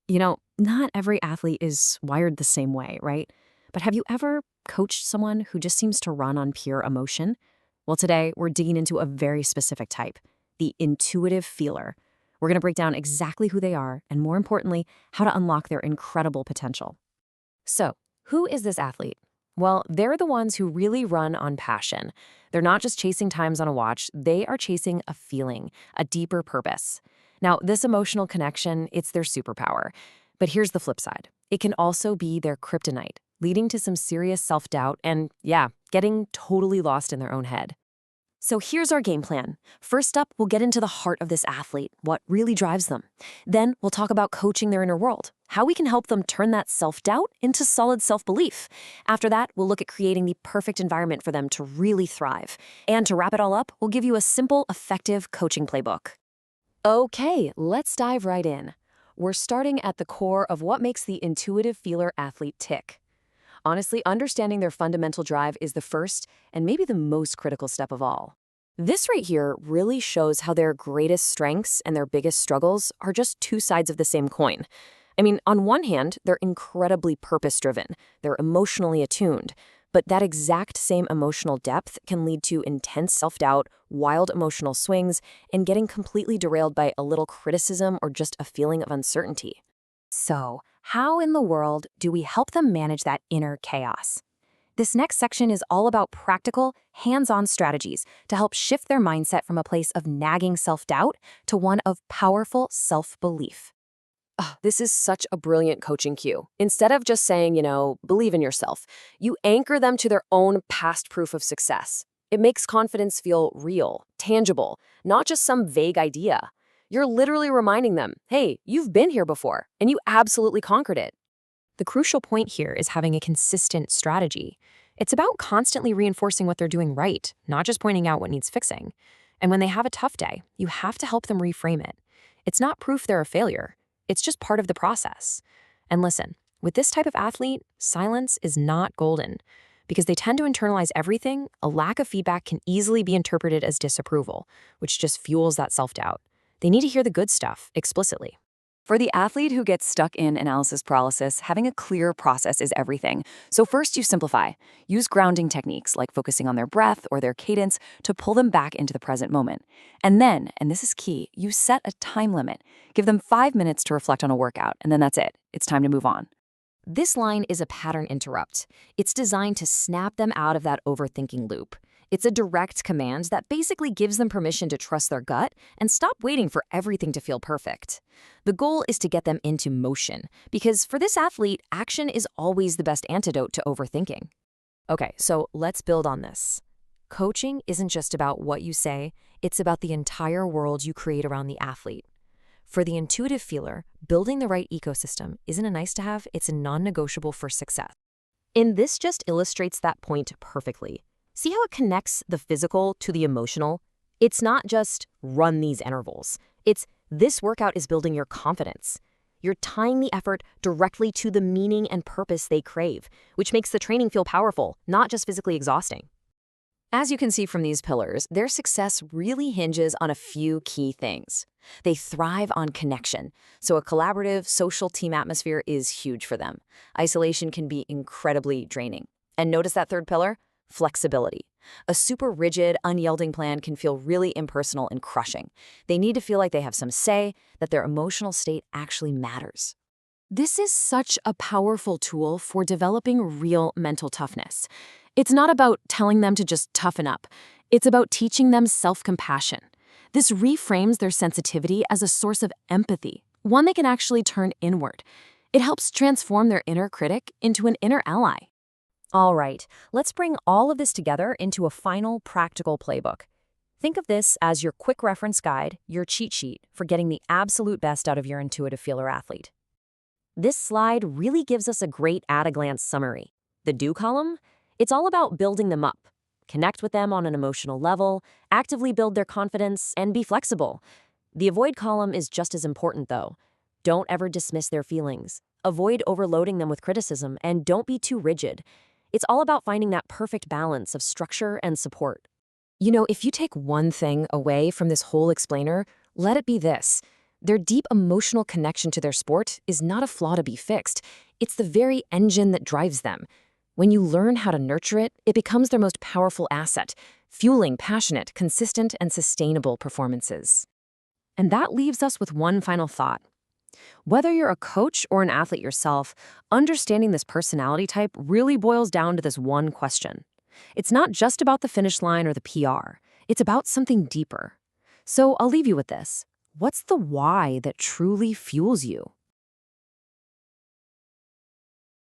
Not every athlete is wired the same way, right? But have you ever coached someone who just seems to run on pure emotion? Well, today we're digging into a very specific type, the intuitive feeler. We're going to break down exactly who they are and, more importantly, how to unlock their incredible potential. So, who is this athlete? Well, they're the ones who really run on passion. They're not just chasing times on a watch, they are chasing a feeling, a deeper purpose. Now, this emotional connection, it's their superpower. But here's the flip side. It can also be their kryptonite, leading to some serious self-doubt and, yeah, getting totally lost in their own head. So here's our game plan. First up, we'll get into the heart of this athlete, what really drives them. Then we'll talk about coaching their inner world, how we can help them turn that self-doubt into solid self-belief. After that, we'll look at creating the perfect environment for them to really thrive. And to wrap it all up, we'll give you a simple, effective coaching playbook. Okay, let's dive right in. We're starting at the core of what makes the intuitive feeler athlete tick. Honestly, understanding their fundamental drive is the first and maybe the most critical step of all. This right here really shows how their greatest strengths and their biggest struggles are just two sides of the same coin. I mean, on one hand, they're incredibly purpose-driven, they're emotionally attuned, but that exact same emotional depth can lead to intense self-doubt, wild emotional swings, and getting completely derailed by a little criticism or just a feeling of uncertainty. So, how in the world do we help them manage that inner chaos? This next section is all about practical, hands-on strategies to help shift their mindset from a place of nagging self-doubt to one of powerful self-belief. This is such a brilliant coaching cue. Instead of just saying, believe in yourself, you anchor them to their own past proof of success. It makes confidence feel real, tangible, not just some vague idea. You're literally reminding them, hey, you've been here before, and you absolutely conquered it. The crucial point here is having a consistent strategy. It's about constantly reinforcing what they're doing right, not just pointing out what needs fixing. And when they have a tough day, you have to help them reframe it. It's not proof they're a failure. It's just part of the process. And listen, with this type of athlete, silence is not golden. Because they tend to internalize everything, a lack of feedback can easily be interpreted as disapproval, which just fuels that self-doubt. They need to hear the good stuff explicitly. For the athlete who gets stuck in analysis paralysis, having a clear process is everything. So first, you simplify. Use grounding techniques like focusing on their breath or their cadence to pull them back into the present moment. And then, and this is key, you set a time limit. Give them 5 minutes to reflect on a workout, and then that's it. It's time to move on. This line is a pattern interrupt. It's designed to snap them out of that overthinking loop. It's a direct command that basically gives them permission to trust their gut and stop waiting for everything to feel perfect. The goal is to get them into motion, because for this athlete, action is always the best antidote to overthinking. Okay, so let's build on this. Coaching isn't just about what you say, it's about the entire world you create around the athlete. For the intuitive feeler, building the right ecosystem isn't a nice to have, it's a non-negotiable for success. And this just illustrates that point perfectly. See how it connects the physical to the emotional? It's not just run these intervals. It's this workout is building your confidence. You're tying the effort directly to the meaning and purpose they crave, which makes the training feel powerful, not just physically exhausting. As you can see from these pillars, their success really hinges on a few key things. They thrive on connection, so a collaborative, social team atmosphere is huge for them. Isolation can be incredibly draining. And notice that third pillar? Flexibility. A super rigid, unyielding plan can feel really impersonal and crushing. They need to feel like they have some say, that their emotional state actually matters. This is such a powerful tool for developing real mental toughness. It's not about telling them to just toughen up. It's about teaching them self-compassion. This reframes their sensitivity as a source of empathy, one they can actually turn inward. It helps transform their inner critic into an inner ally. All right, let's bring all of this together into a final practical playbook. Think of this as your quick reference guide, your cheat sheet for getting the absolute best out of your intuitive feeler athlete. This slide really gives us a great at-a-glance summary. The do column? It's all about building them up. Connect with them on an emotional level, actively build their confidence, and be flexible. The avoid column is just as important, though. Don't ever dismiss their feelings. Avoid overloading them with criticism, and don't be too rigid. It's all about finding that perfect balance of structure and support. If you take one thing away from this whole explainer, let it be this. Their deep emotional connection to their sport is not a flaw to be fixed. It's the very engine that drives them. When you learn how to nurture it, it becomes their most powerful asset, fueling passionate, consistent, and sustainable performances. And that leaves us with one final thought. Whether you're a coach or an athlete yourself, understanding this personality type really boils down to this one question. It's not just about the finish line or the PR. It's about something deeper. So I'll leave you with this. What's the why that truly fuels you?